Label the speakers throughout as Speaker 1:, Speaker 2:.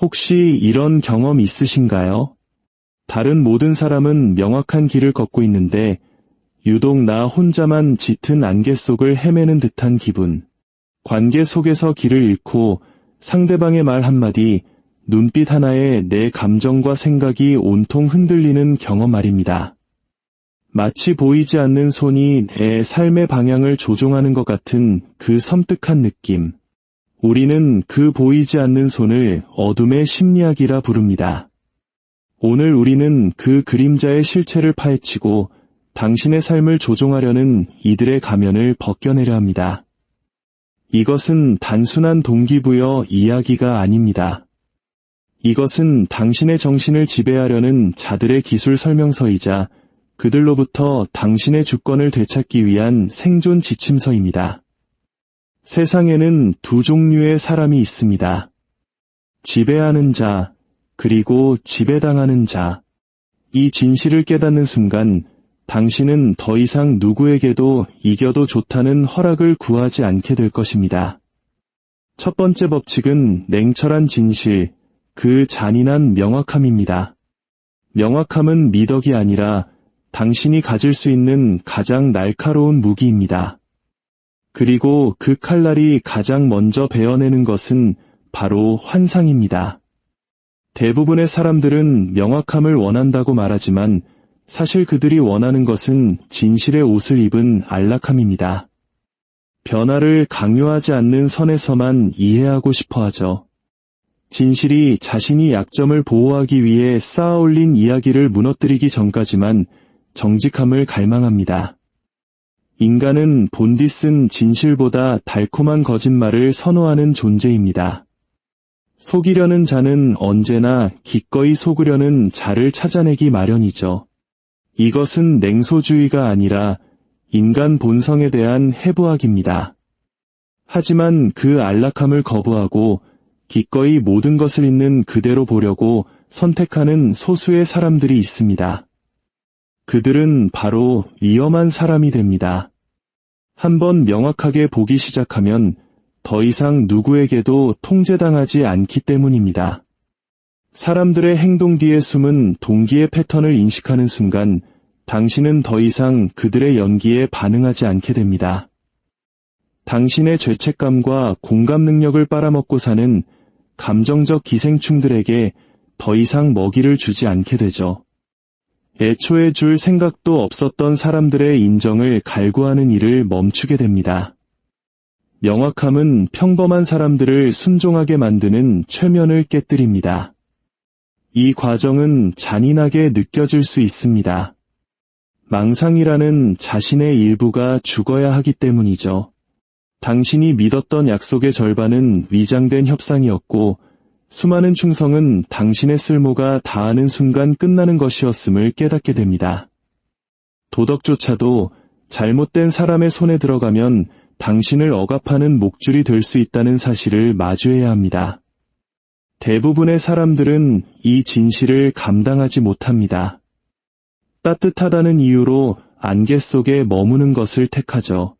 Speaker 1: 혹시 이런 경험 있으신가요? 다른 모든 사람은 명확한 길을 걷고 있는데 유독 나 혼자만 짙은 안개 속을 헤매는 듯한 기분. 관계 속에서 길을 잃고 상대방의 말 한마디, 눈빛 하나에 내 감정과 생각이 온통 흔들리는 경험 말입니다. 마치 보이지 않는 손이 내 삶의 방향을 조종하는 것 같은 그 섬뜩한 느낌. 우리는 그 보이지 않는 손을 어둠의 심리학이라 부릅니다. 오늘 우리는 그 그림자의 실체를 파헤치고 당신의 삶을 조종하려는 이들의 가면을 벗겨내려 합니다. 이것은 단순한 동기부여 이야기가 아닙니다. 이것은 당신의 정신을 지배하려는 자들의 기술 설명서이자 그들로부터 당신의 주권을 되찾기 위한 생존 지침서입니다. 세상에는 두 종류의 사람이 있습니다. 지배하는 자, 그리고 지배당하는 자. 이 진실을 깨닫는 순간 당신은 더 이상 누구에게도 이겨도 좋다는 허락을 구하지 않게 될 것입니다. 첫 번째 법칙은 냉철한 진실, 그 잔인한 명확함입니다. 명확함은 미덕이 아니라 당신이 가질 수 있는 가장 날카로운 무기입니다. 그리고 그 칼날이 가장 먼저 베어내는 것은 바로 환상입니다. 대부분의 사람들은 명확함을 원한다고 말하지만 사실 그들이 원하는 것은 진실의 옷을 입은 안락함입니다. 변화를 강요하지 않는 선에서만 이해하고 싶어 하죠. 진실이 자신이 약점을 보호하기 위해 쌓아올린 이야기를 무너뜨리기 전까지만 정직함을 갈망합니다. 인간은 본디 쓴 진실보다 달콤한 거짓말을 선호하는 존재입니다. 속이려는 자는 언제나 기꺼이 속으려는 자를 찾아내기 마련이죠. 이것은 냉소주의가 아니라 인간 본성에 대한 해부학입니다. 하지만 그 안락함을 거부하고 기꺼이 모든 것을 있는 그대로 보려고 선택하는 소수의 사람들이 있습니다. 그들은 바로 위험한 사람이 됩니다. 한번 명확하게 보기 시작하면 더 이상 누구에게도 통제당하지 않기 때문입니다. 사람들의 행동 뒤에 숨은 동기의 패턴을 인식하는 순간 당신은 더 이상 그들의 연기에 반응하지 않게 됩니다. 당신의 죄책감과 공감 능력을 빨아먹고 사는 감정적 기생충들에게 더 이상 먹이를 주지 않게 되죠. 애초에 줄 생각도 없었던 사람들의 인정을 갈구하는 일을 멈추게 됩니다. 명확함은 평범한 사람들을 순종하게 만드는 최면을 깨뜨립니다. 이 과정은 잔인하게 느껴질 수 있습니다. 망상이라는 자신의 일부가 죽어야 하기 때문이죠. 당신이 믿었던 약속의 절반은 위장된 협상이었고 수많은 충성은 당신의 쓸모가 다하는 순간 끝나는 것이었음을 깨닫게 됩니다. 도덕조차도 잘못된 사람의 손에 들어가면 당신을 억압하는 목줄이 될 수 있다는 사실을 마주해야 합니다. 대부분의 사람들은 이 진실을 감당하지 못합니다. 따뜻하다는 이유로 안개 속에 머무는 것을 택하죠.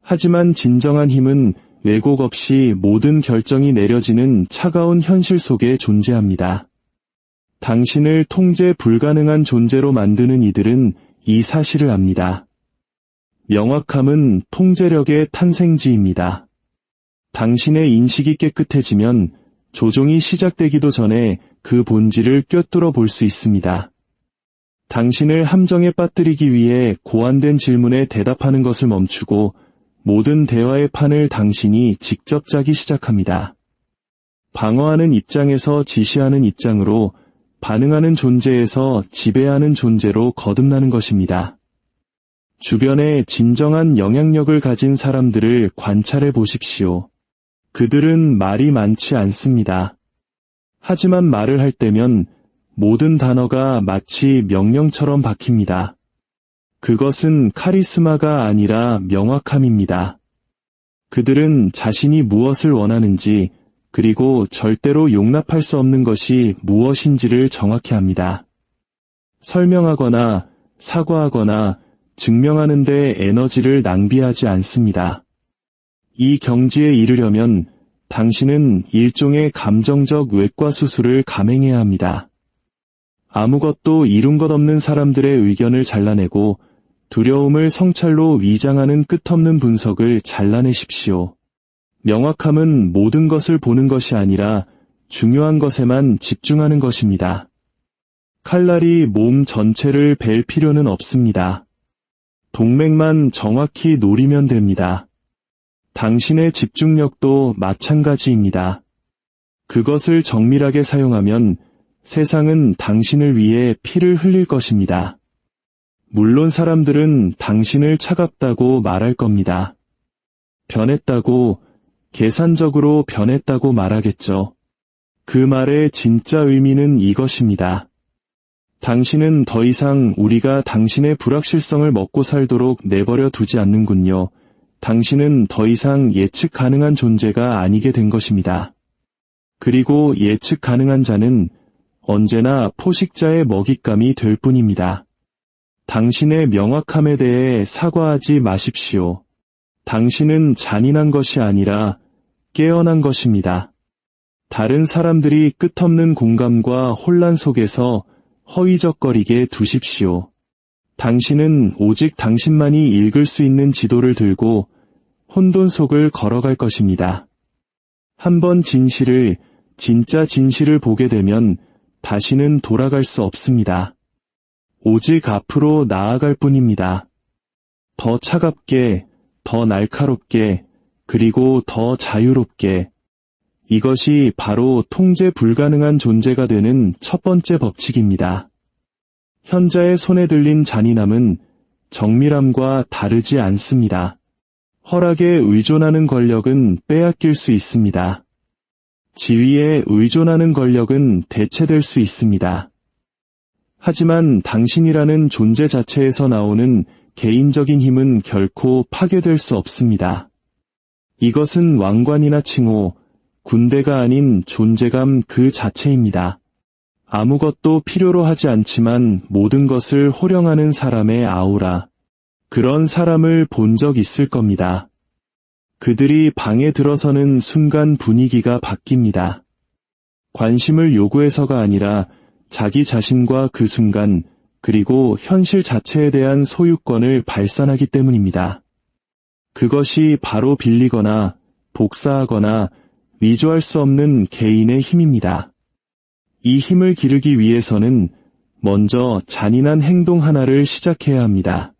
Speaker 1: 하지만 진정한 힘은 왜곡 없이 모든 결정이 내려지는 차가운 현실 속에 존재합니다. 당신을 통제 불가능한 존재로 만드는 이들은 이 사실을 압니다. 명확함은 통제력의 탄생지입니다. 당신의 인식이 깨끗해지면 조종이 시작되기도 전에 그 본질을 꿰뚫어 볼 수 있습니다. 당신을 함정에 빠뜨리기 위해 고안된 질문에 대답하는 것을 멈추고 모든 대화의 판을 당신이 직접 짜기 시작합니다. 방어하는 입장에서 지시하는 입장으로, 반응하는 존재에서 지배하는 존재로 거듭나는 것입니다. 주변에 진정한 영향력을 가진 사람들을 관찰해 보십시오. 그들은 말이 많지 않습니다. 하지만 말을 할 때면 모든 단어가 마치 명령처럼 박힙니다. 그것은 카리스마가 아니라 명확함입니다. 그들은 자신이 무엇을 원하는지, 그리고 절대로 용납할 수 없는 것이 무엇인지를 정확히 압니다. 설명하거나 사과하거나 증명하는 데 에너지를 낭비하지 않습니다. 이 경지에 이르려면 당신은 일종의 감정적 외과 수술을 감행해야 합니다. 아무것도 이룬 것 없는 사람들의 의견을 잘라내고 두려움을 성찰로 위장하는 끝없는 분석을 잘라내십시오. 명확함은 모든 것을 보는 것이 아니라 중요한 것에만 집중하는 것입니다. 칼날이 몸 전체를 벨 필요는 없습니다. 동맥만 정확히 노리면 됩니다. 당신의 집중력도 마찬가지입니다. 그것을 정밀하게 사용하면 세상은 당신을 위해 피를 흘릴 것입니다. 물론 사람들은 당신을 차갑다고 말할 겁니다. 변했다고, 계산적으로 변했다고 말하겠죠. 그 말의 진짜 의미는 이것입니다. 당신은 더 이상 우리가 당신의 불확실성을 먹고 살도록 내버려 두지 않는군요. 당신은 더 이상 예측 가능한 존재가 아니게 된 것입니다. 그리고 예측 가능한 자는 언제나 포식자의 먹잇감이 될 뿐입니다. 당신의 명확함에 대해 사과하지 마십시오. 당신은 잔인한 것이 아니라 깨어난 것입니다. 다른 사람들이 끝없는 공감과 혼란 속에서 허위적거리게 두십시오. 당신은 오직 당신만이 읽을 수 있는 지도를 들고 혼돈 속을 걸어갈 것입니다. 한번 진짜 진실을 보게 되면 다시는 돌아갈 수 없습니다. 오직 앞으로 나아갈 뿐입니다. 더 차갑게, 더 날카롭게, 그리고 더 자유롭게. 이것이 바로 통제 불가능한 존재가 되는 첫 번째 법칙입니다. 현자의 손에 들린 잔인함은 정밀함과 다르지 않습니다. 허락에 의존하는 권력은 빼앗길 수 있습니다. 지위에 의존하는 권력은 대체될 수 있습니다. 하지만 당신이라는 존재 자체에서 나오는 개인적인 힘은 결코 파괴될 수 없습니다. 이것은 왕관이나 칭호, 군대가 아닌 존재감 그 자체입니다. 아무것도 필요로 하지 않지만 모든 것을 호령하는 사람의 아우라. 그런 사람을 본 적 있을 겁니다. 그들이 방에 들어서는 순간 분위기가 바뀝니다. 관심을 요구해서가 아니라 자기 자신과 그 순간, 그리고 현실 자체에 대한 소유권을 발산하기 때문입니다. 그것이 바로 빌리거나 복사하거나 위조할 수 없는 개인의 힘입니다. 이 힘을 기르기 위해서는 먼저 잔인한 행동 하나를 시작해야 합니다.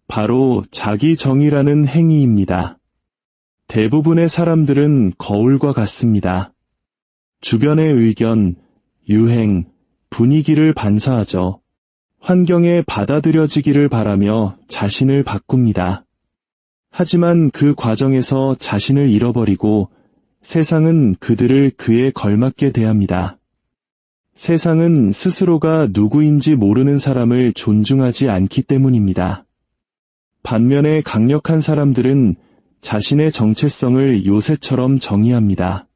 Speaker 1: 바로 자기 정의라는 행위입니다. 대부분의 사람들은 거울과 같습니다. 주변의 의견, 유행, 분위기를 반사하죠. 환경에 받아들여지기를 바라며 자신을 바꿉니다. 하지만 그 과정에서 자신을 잃어버리고 세상은 그들을 그에 걸맞게 대합니다. 세상은 스스로가 누구인지 모르는 사람을 존중하지 않기 때문입니다. 반면에 강력한 사람들은 자신의 정체성을 요새처럼 정의합니다.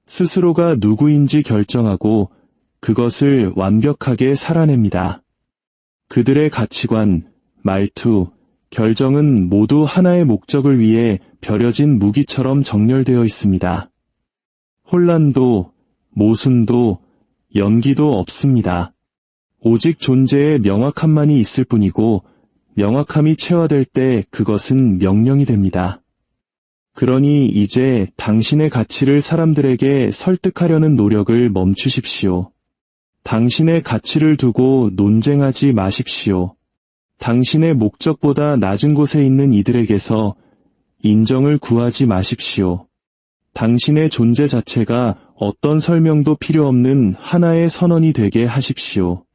Speaker 1: 스스로가 누구인지 결정하고 그것을 완벽하게 살아냅니다. 그들의 가치관, 말투, 결정은 모두 하나의 목적을 위해 벼려진 무기처럼 정렬되어 있습니다. 혼란도, 모순도, 연기도 없습니다. 오직 존재의 명확함만이 있을 뿐이고 명확함이 체화될 때 그것은 명령이 됩니다. 그러니 이제 당신의 가치를 사람들에게 설득하려는 노력을 멈추십시오. 당신의 가치를 두고 논쟁하지 마십시오. 당신의 목적보다 낮은 곳에 있는 이들에게서 인정을 구하지 마십시오. 당신의 존재 자체가 어떤 설명도 필요 없는 하나의 선언이 되게 하십시오.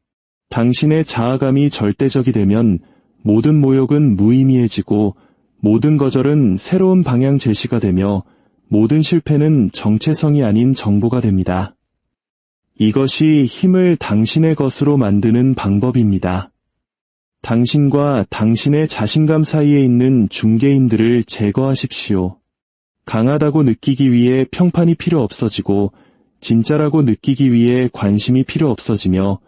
Speaker 1: 당신의 자아감이 절대적이 되면 모든 모욕은 무의미해지고 모든 거절은 새로운 방향 제시가 되며 모든 실패는 정체성이 아닌 정보가 됩니다. 이것이 힘을 당신의 것으로 만드는 방법입니다. 당신과 당신의 자신감 사이에 있는 중개인들을 제거하십시오. 강하다고 느끼기 위해 평판이 필요 없어지고 진짜라고 느끼기 위해 관심이 필요 없어지며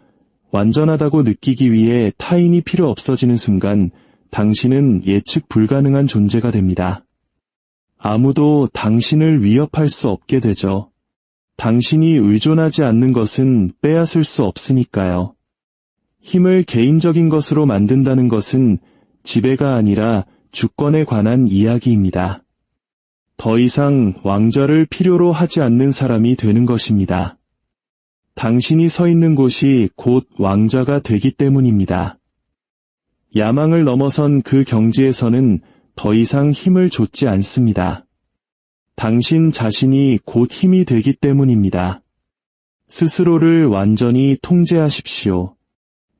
Speaker 1: 완전하다고 느끼기 위해 타인이 필요 없어지는 순간 당신은 예측 불가능한 존재가 됩니다. 아무도 당신을 위협할 수 없게 되죠. 당신이 의존하지 않는 것은 빼앗을 수 없으니까요. 힘을 개인적인 것으로 만든다는 것은 지배가 아니라 주권에 관한 이야기입니다. 더 이상 왕좌를 필요로 하지 않는 사람이 되는 것입니다. 당신이 서 있는 곳이 곧 왕좌가 되기 때문입니다. 야망을 넘어선 그 경지에서는 더 이상 힘을 좇지 않습니다. 당신 자신이 곧 힘이 되기 때문입니다. 스스로를 완전히 통제하십시오.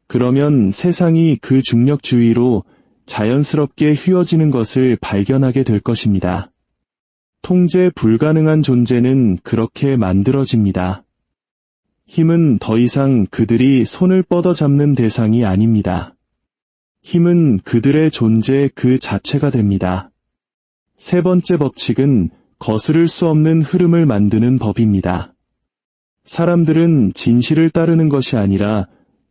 Speaker 1: 그러면 세상이 그 중력주의로 자연스럽게 휘어지는 것을 발견하게 될 것입니다. 통제 불가능한 존재는 그렇게 만들어집니다. 힘은 더 이상 그들이 손을 뻗어잡는 대상이 아닙니다. 힘은 그들의 존재 그 자체가 됩니다. 세 번째 법칙은 거스를 수 없는 흐름을 만드는 법입니다. 사람들은 진실을 따르는 것이 아니라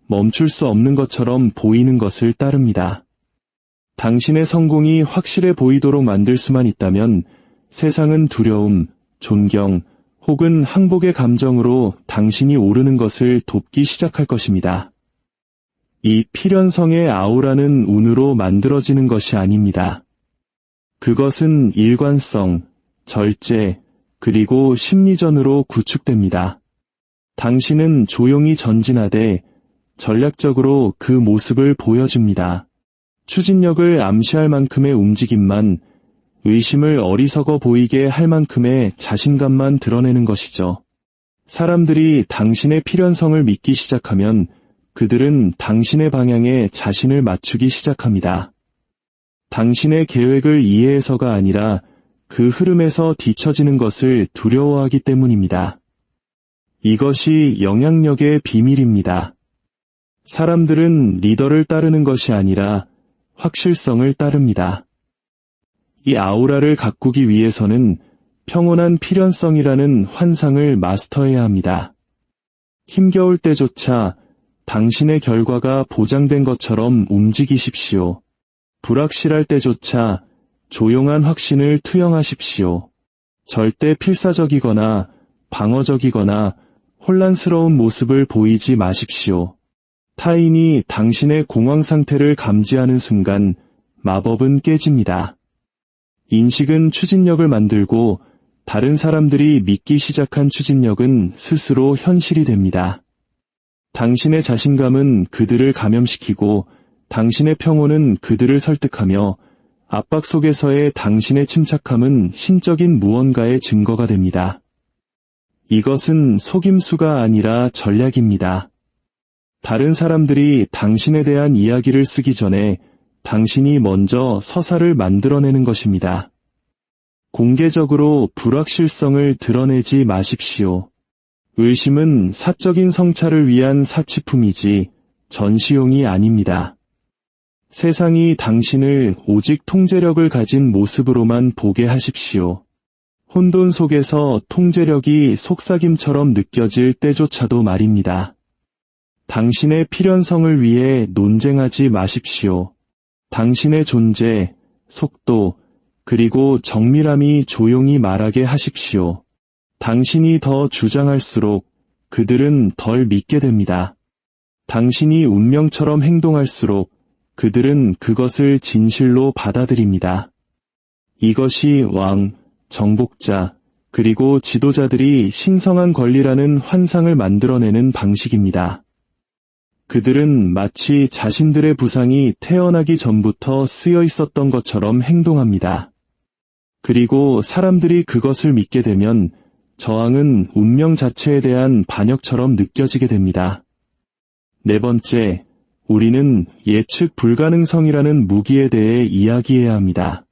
Speaker 1: 멈출 수 없는 것처럼 보이는 것을 따릅니다. 당신의 성공이 확실해 보이도록 만들 수만 있다면 세상은 두려움, 존경, 혹은 항복의 감정으로 당신이 오르는 것을 돕기 시작할 것입니다. 이 필연성의 아우라는 운으로 만들어지는 것이 아닙니다. 그것은 일관성, 절제, 그리고 심리전으로 구축됩니다. 당신은 조용히 전진하되 전략적으로 그 모습을 보여줍니다. 추진력을 암시할 만큼의 움직임만, 의심을 어리석어 보이게 할 만큼의 자신감만 드러내는 것이죠. 사람들이 당신의 필연성을 믿기 시작하면 그들은 당신의 방향에 자신을 맞추기 시작합니다. 당신의 계획을 이해해서가 아니라 그 흐름에서 뒤처지는 것을 두려워하기 때문입니다. 이것이 영향력의 비밀입니다. 사람들은 리더를 따르는 것이 아니라 확실성을 따릅니다. 이 아우라를 가꾸기 위해서는 평온한 필연성이라는 환상을 마스터해야 합니다. 힘겨울 때조차 당신의 결과가 보장된 것처럼 움직이십시오. 불확실할 때조차 조용한 확신을 투영하십시오. 절대 필사적이거나 방어적이거나 혼란스러운 모습을 보이지 마십시오. 타인이 당신의 공황 상태를 감지하는 순간 마법은 깨집니다. 인식은 추진력을 만들고 다른 사람들이 믿기 시작한 추진력은 스스로 현실이 됩니다. 당신의 자신감은 그들을 감염시키고 당신의 평온은 그들을 설득하며 압박 속에서의 당신의 침착함은 신적인 무언가의 증거가 됩니다. 이것은 속임수가 아니라 전략입니다. 다른 사람들이 당신에 대한 이야기를 쓰기 전에 당신이 먼저 서사를 만들어내는 것입니다. 공개적으로 불확실성을 드러내지 마십시오. 의심은 사적인 성찰을 위한 사치품이지 전시용이 아닙니다. 세상이 당신을 오직 통제력을 가진 모습으로만 보게 하십시오. 혼돈 속에서 통제력이 속삭임처럼 느껴질 때조차도 말입니다. 당신의 필연성을 위해 논쟁하지 마십시오. 당신의 존재, 속도, 그리고 정밀함이 조용히 말하게 하십시오. 당신이 더 주장할수록 그들은 덜 믿게 됩니다. 당신이 운명처럼 행동할수록 그들은 그것을 진실로 받아들입니다. 이것이 왕, 정복자, 그리고 지도자들이 신성한 권리라는 환상을 만들어내는 방식입니다. 그들은 마치 자신들의 부상이 태어나기 전부터 쓰여 있었던 것처럼 행동합니다. 그리고 사람들이 그것을 믿게 되면 저항은 운명 자체에 대한 반역처럼 느껴지게 됩니다. 네 번째, 우리는 예측 불가능성이라는 무기에 대해 이야기해야 합니다.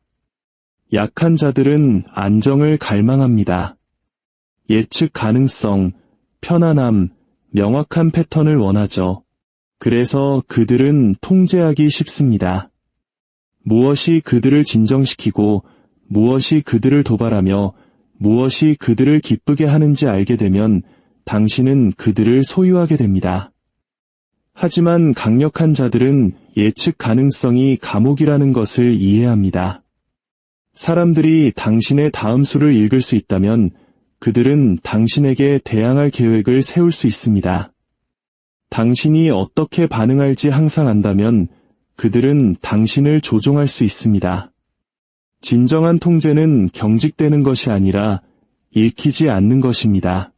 Speaker 1: 약한 자들은 안정을 갈망합니다. 예측 가능성, 편안함, 명확한 패턴을 원하죠. 그래서 그들은 통제하기 쉽습니다. 무엇이 그들을 진정시키고 무엇이 그들을 도발하며 무엇이 그들을 기쁘게 하는지 알게 되면 당신은 그들을 소유하게 됩니다. 하지만 강력한 자들은 예측 가능성이 감옥이라는 것을 이해합니다. 사람들이 당신의 다음 수를 읽을 수 있다면 그들은 당신에게 대항할 계획을 세울 수 있습니다. 당신이 어떻게 반응할지 항상 안다면 그들은 당신을 조종할 수 있습니다. 진정한 통제는 경직되는 것이 아니라 읽히지 않는 것입니다.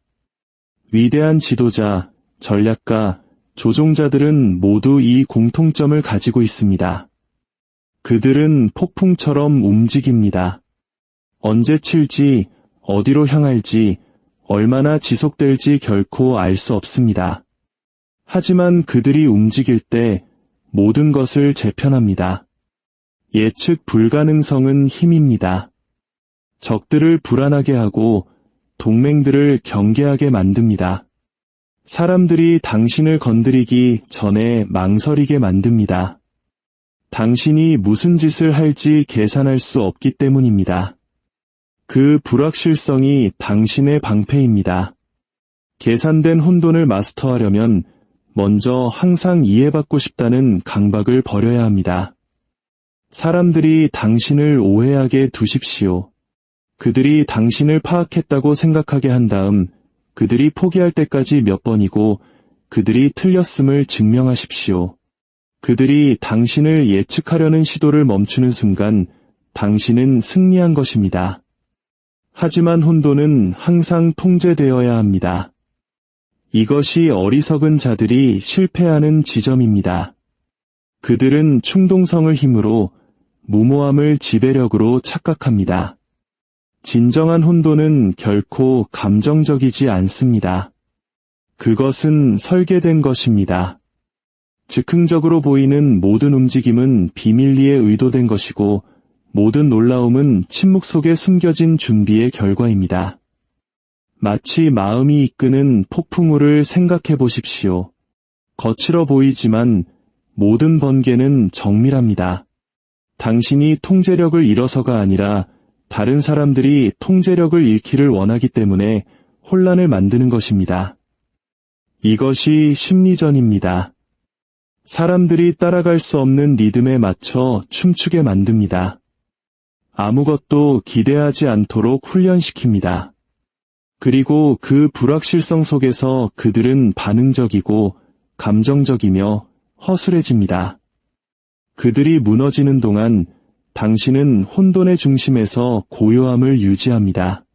Speaker 1: 위대한 지도자, 전략가, 조종자들은 모두 이 공통점을 가지고 있습니다. 그들은 폭풍처럼 움직입니다. 언제 칠지, 어디로 향할지, 얼마나 지속될지 결코 알 수 없습니다. 하지만 그들이 움직일 때 모든 것을 재편합니다. 예측 불가능성은 힘입니다. 적들을 불안하게 하고 동맹들을 경계하게 만듭니다. 사람들이 당신을 건드리기 전에 망설이게 만듭니다. 당신이 무슨 짓을 할지 계산할 수 없기 때문입니다. 그 불확실성이 당신의 방패입니다. 계산된 혼돈을 마스터하려면 먼저 항상 이해받고 싶다는 강박을 버려야 합니다. 사람들이 당신을 오해하게 두십시오. 그들이 당신을 파악했다고 생각하게 한 다음 그들이 포기할 때까지 몇 번이고 그들이 틀렸음을 증명하십시오. 그들이 당신을 예측하려는 시도를 멈추는 순간 당신은 승리한 것입니다. 하지만 혼돈은 항상 통제되어야 합니다. 이것이 어리석은 자들이 실패하는 지점입니다. 그들은 충동성을 힘으로 무모함을 지배력으로 착각합니다. 진정한 혼돈은 결코 감정적이지 않습니다. 그것은 설계된 것입니다. 즉흥적으로 보이는 모든 움직임은 비밀리에 의도된 것이고 모든 놀라움은 침묵 속에 숨겨진 준비의 결과입니다. 마치 마음이 이끄는 폭풍우를 생각해 보십시오. 거칠어 보이지만 모든 번개는 정밀합니다. 당신이 통제력을 잃어서가 아니라 다른 사람들이 통제력을 잃기를 원하기 때문에 혼란을 만드는 것입니다. 이것이 심리전입니다. 사람들이 따라갈 수 없는 리듬에 맞춰 춤추게 만듭니다. 아무것도 기대하지 않도록 훈련시킵니다. 그리고 그 불확실성 속에서 그들은 반응적이고 감정적이며 허술해집니다. 그들이 무너지는 동안 당신은 혼돈의 중심에서 고요함을 유지합니다.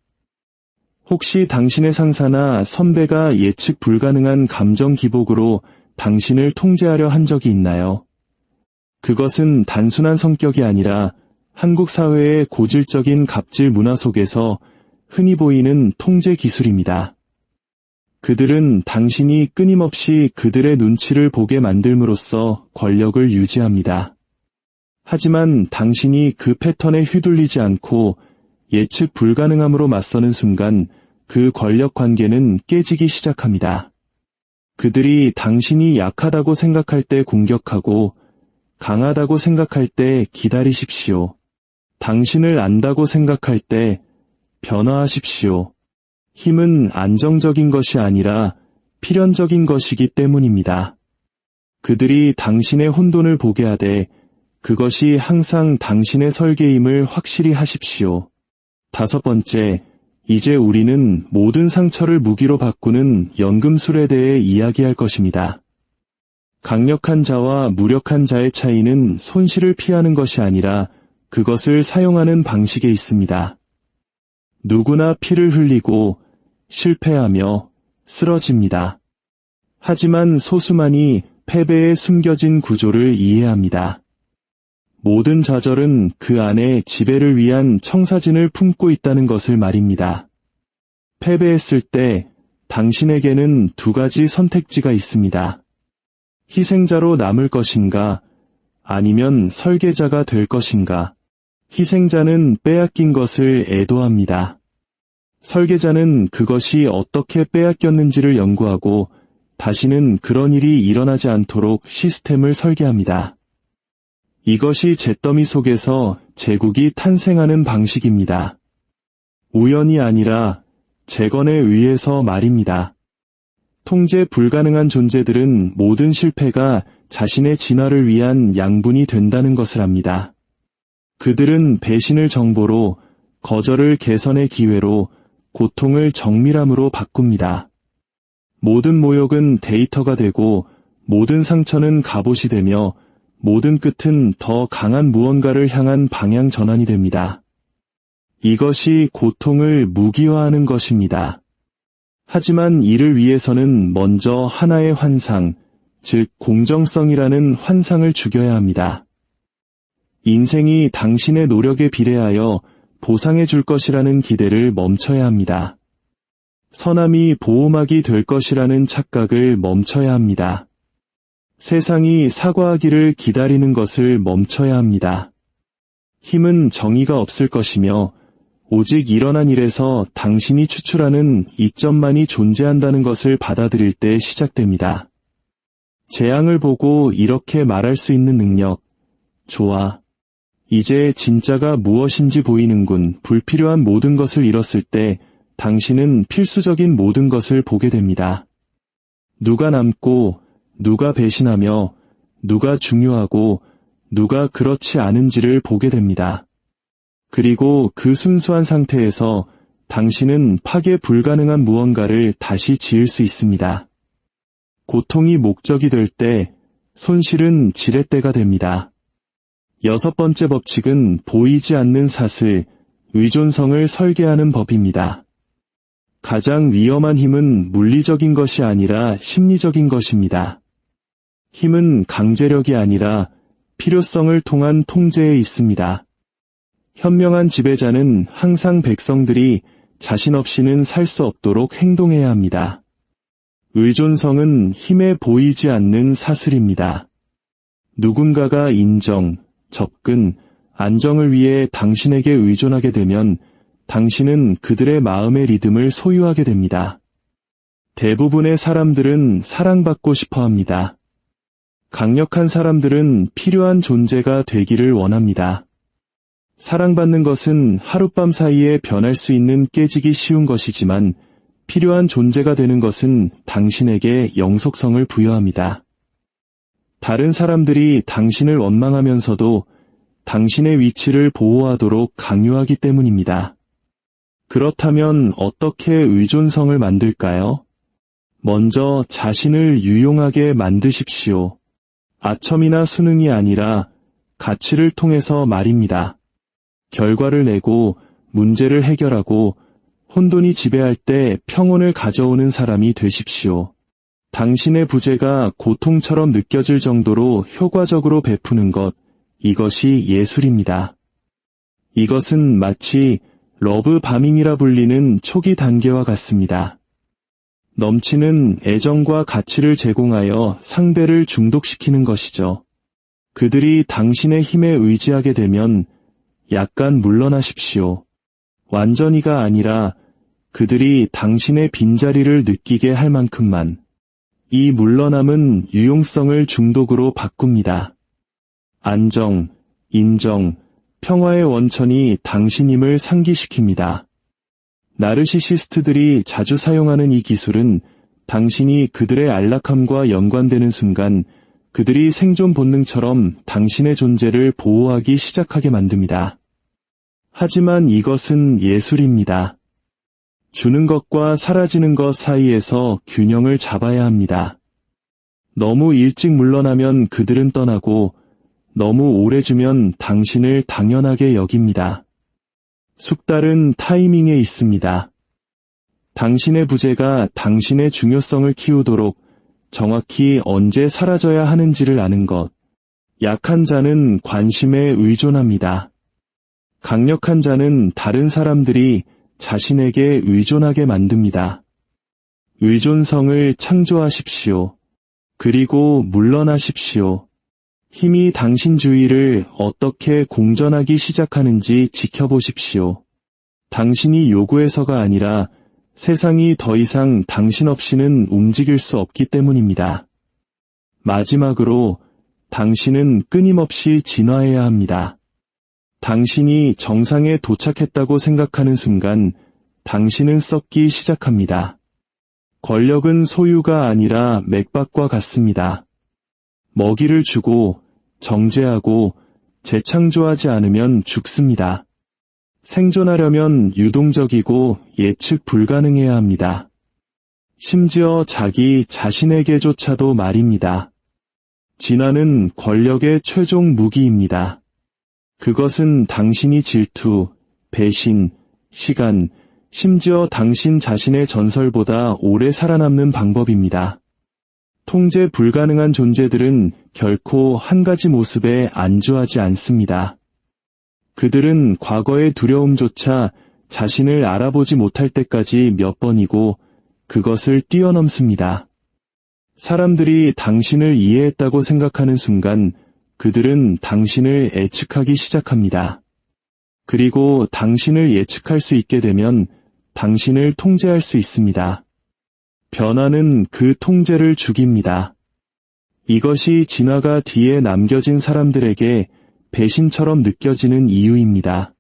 Speaker 1: 혹시 당신의 상사나 선배가 예측 불가능한 감정 기복으로 당신을 통제하려 한 적이 있나요? 그것은 단순한 성격이 아니라 한국 사회의 고질적인 갑질 문화 속에서 흔히 보이는 통제 기술입니다. 그들은 당신이 끊임없이 그들의 눈치를 보게 만들므로써 권력을 유지합니다. 하지만 당신이 그 패턴에 휘둘리지 않고 예측 불가능함으로 맞서는 순간 그 권력 관계는 깨지기 시작합니다. 그들이 당신이 약하다고 생각할 때 공격하고 강하다고 생각할 때 기다리십시오. 당신을 안다고 생각할 때 변화하십시오. 힘은 안정적인 것이 아니라 필연적인 것이기 때문입니다. 그들이 당신의 혼돈을 보게 하되 그것이 항상 당신의 설계임을 확실히 하십시오. 5번째, 이제 우리는 모든 상처를 무기로 바꾸는 연금술에 대해 이야기할 것입니다. 강력한 자와 무력한 자의 차이는 손실을 피하는 것이 아니라 그것을 사용하는 방식에 있습니다. 누구나 피를 흘리고 실패하며 쓰러집니다. 하지만 소수만이 패배의 숨겨진 구조를 이해합니다. 모든 좌절은 그 안에 지배를 위한 청사진을 품고 있다는 것을 말입니다. 패배했을 때 당신에게는 2가지 선택지가 있습니다. 희생자로 남을 것인가, 아니면 설계자가 될 것인가. 희생자는 빼앗긴 것을 애도합니다. 설계자는 그것이 어떻게 빼앗겼는지를 연구하고 다시는 그런 일이 일어나지 않도록 시스템을 설계합니다. 이것이 잿더미 속에서 제국이 탄생하는 방식입니다. 우연이 아니라 재건에 의해서 말입니다. 통제 불가능한 존재들은 모든 실패가 자신의 진화를 위한 양분이 된다는 것을 압니다. 그들은 배신을 정보로, 거절을 개선의 기회로, 고통을 정밀함으로 바꿉니다. 모든 모욕은 데이터가 되고 모든 상처는 갑옷이 되며 모든 끝은 더 강한 무언가를 향한 방향 전환이 됩니다. 이것이 고통을 무기화하는 것입니다. 하지만 이를 위해서는 먼저 하나의 환상, 즉 공정성이라는 환상을 죽여야 합니다. 인생이 당신의 노력에 비례하여 보상해 줄 것이라는 기대를 멈춰야 합니다. 선함이 보호막이 될 것이라는 착각을 멈춰야 합니다. 세상이 사과하기를 기다리는 것을 멈춰야 합니다. 힘은 정의가 없을 것이며 오직 일어난 일에서 당신이 추출하는 이점만이 존재한다는 것을 받아들일 때 시작됩니다. 재앙을 보고 이렇게 말할 수 있는 능력. 좋아. 이제 진짜가 무엇인지 보이는군. 불필요한 모든 것을 잃었을 때 당신은 필수적인 모든 것을 보게 됩니다. 누가 남고, 누가 배신하며, 누가 중요하고, 누가 그렇지 않은지를 보게 됩니다. 그리고 그 순수한 상태에서 당신은 파괴 불가능한 무언가를 다시 지을 수 있습니다. 고통이 목적이 될 때, 손실은 지렛대가 됩니다. 6번째 법칙은 보이지 않는 사슬, 의존성을 설계하는 법입니다. 가장 위험한 힘은 물리적인 것이 아니라 심리적인 것입니다. 힘은 강제력이 아니라 필요성을 통한 통제에 있습니다. 현명한 지배자는 항상 백성들이 자신 없이는 살 수 없도록 행동해야 합니다. 의존성은 힘에 보이지 않는 사슬입니다. 누군가가 인정, 접근, 안정을 위해 당신에게 의존하게 되면 당신은 그들의 마음의 리듬을 소유하게 됩니다. 대부분의 사람들은 사랑받고 싶어 합니다. 강력한 사람들은 필요한 존재가 되기를 원합니다. 사랑받는 것은 하룻밤 사이에 변할 수 있는 깨지기 쉬운 것이지만 필요한 존재가 되는 것은 당신에게 영속성을 부여합니다. 다른 사람들이 당신을 원망하면서도 당신의 위치를 보호하도록 강요하기 때문입니다. 그렇다면 어떻게 의존성을 만들까요? 먼저 자신을 유용하게 만드십시오. 아첨이나 수능이 아니라 가치를 통해서 말입니다. 결과를 내고 문제를 해결하고 혼돈이 지배할 때 평온을 가져오는 사람이 되십시오. 당신의 부재가 고통처럼 느껴질 정도로 효과적으로 베푸는 것, 이것이 예술입니다. 이것은 마치 러브 바밍이라 불리는 초기 단계와 같습니다. 넘치는 애정과 가치를 제공하여 상대를 중독시키는 것이죠. 그들이 당신의 힘에 의지하게 되면 약간 물러나십시오. 완전히가 아니라 그들이 당신의 빈자리를 느끼게 할 만큼만. 이 물러남은 유용성을 중독으로 바꿉니다. 안정, 인정, 평화의 원천이 당신임을 상기시킵니다. 나르시시스트들이 자주 사용하는 이 기술은 당신이 그들의 안락함과 연관되는 순간 그들이 생존 본능처럼 당신의 존재를 보호하기 시작하게 만듭니다. 하지만 이것은 예술입니다. 주는 것과 사라지는 것 사이에서 균형을 잡아야 합니다. 너무 일찍 물러나면 그들은 떠나고 너무 오래 주면 당신을 당연하게 여깁니다. 숙달은 타이밍에 있습니다. 당신의 부재가 당신의 중요성을 키우도록 정확히 언제 사라져야 하는지를 아는 것. 약한 자는 관심에 의존합니다. 강력한 자는 다른 사람들이 자신에게 의존하게 만듭니다. 의존성을 창조하십시오. 그리고 물러나십시오. 힘이 당신 주위를 어떻게 공전하기 시작하는지 지켜보십시오. 당신이 요구해서가 아니라 세상이 더 이상 당신 없이는 움직일 수 없기 때문입니다. 마지막으로 당신은 끊임없이 진화해야 합니다. 당신이 정상에 도착했다고 생각하는 순간 당신은 썩기 시작합니다. 권력은 소유가 아니라 맥박과 같습니다. 먹이를 주고 정죄하고 재창조하지 않으면 죽습니다. 생존하려면 유동적이고 예측 불가능해야 합니다. 심지어 자기 자신에게조차도 말입니다. 진화는 권력의 최종 무기입니다. 그것은 당신이 질투, 배신, 시간, 심지어 당신 자신의 전설보다 오래 살아남는 방법입니다. 통제 불가능한 존재들은 결코 한 가지 모습에 안주하지 않습니다. 그들은 과거의 두려움조차 자신을 알아보지 못할 때까지 몇 번이고 그것을 뛰어넘습니다. 사람들이 당신을 이해했다고 생각하는 순간 그들은 당신을 예측하기 시작합니다. 그리고 당신을 예측할 수 있게 되면 당신을 통제할 수 있습니다. 변화는 그 통제를 죽입니다. 이것이 진화가 뒤에 남겨진 사람들에게 배신처럼 느껴지는 이유입니다.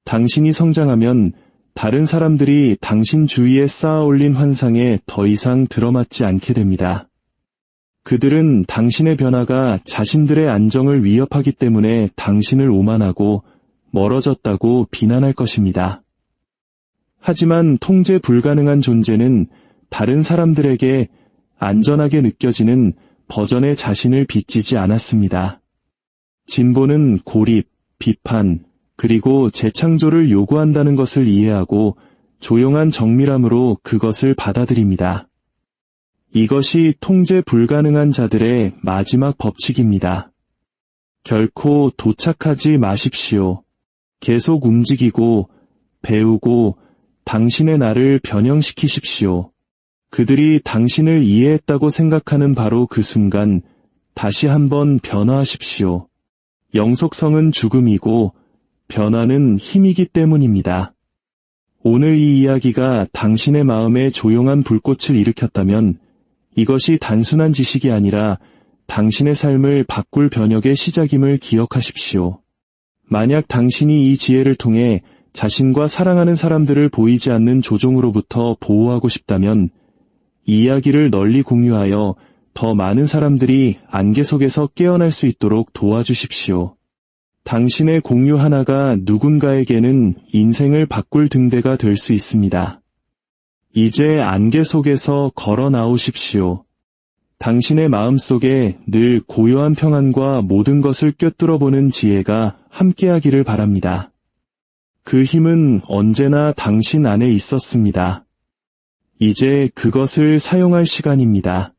Speaker 1: 당신이 성장하면 다른 사람들이 당신 주위에 쌓아 올린 환상에 더 이상 들어맞지 않게 됩니다. 그들은 당신의 변화가 자신들의 안정을 위협하기 때문에 당신을 오만하고 멀어졌다고 비난할 것입니다. 하지만 통제 불가능한 존재는 다른 사람들에게 안전하게 느껴지는 버전의 자신을 빚지지 않았습니다. 진보는 고립, 비판, 그리고 재창조를 요구한다는 것을 이해하고 조용한 정밀함으로 그것을 받아들입니다. 이것이 통제 불가능한 자들의 마지막 법칙입니다. 결코 도착하지 마십시오. 계속 움직이고, 배우고, 당신의 나를 변형시키십시오. 그들이 당신을 이해했다고 생각하는 바로 그 순간 다시 한번 변화하십시오. 영속성은 죽음이고 변화는 힘이기 때문입니다. 오늘 이 이야기가 당신의 마음에 조용한 불꽃을 일으켰다면 이것이 단순한 지식이 아니라 당신의 삶을 바꿀 변혁의 시작임을 기억하십시오. 만약 당신이 이 지혜를 통해 자신과 사랑하는 사람들을 보이지 않는 조종으로부터 보호하고 싶다면 이 이야기를 널리 공유하여 더 많은 사람들이 안개 속에서 깨어날 수 있도록 도와주십시오. 당신의 공유 하나가 누군가에게는 인생을 바꿀 등대가 될 수 있습니다. 이제 안개 속에서 걸어 나오십시오. 당신의 마음속에 늘 고요한 평안과 모든 것을 꿰뚫어보는 지혜가 함께하기를 바랍니다. 그 힘은 언제나 당신 안에 있었습니다. 이제 그것을 사용할 시간입니다.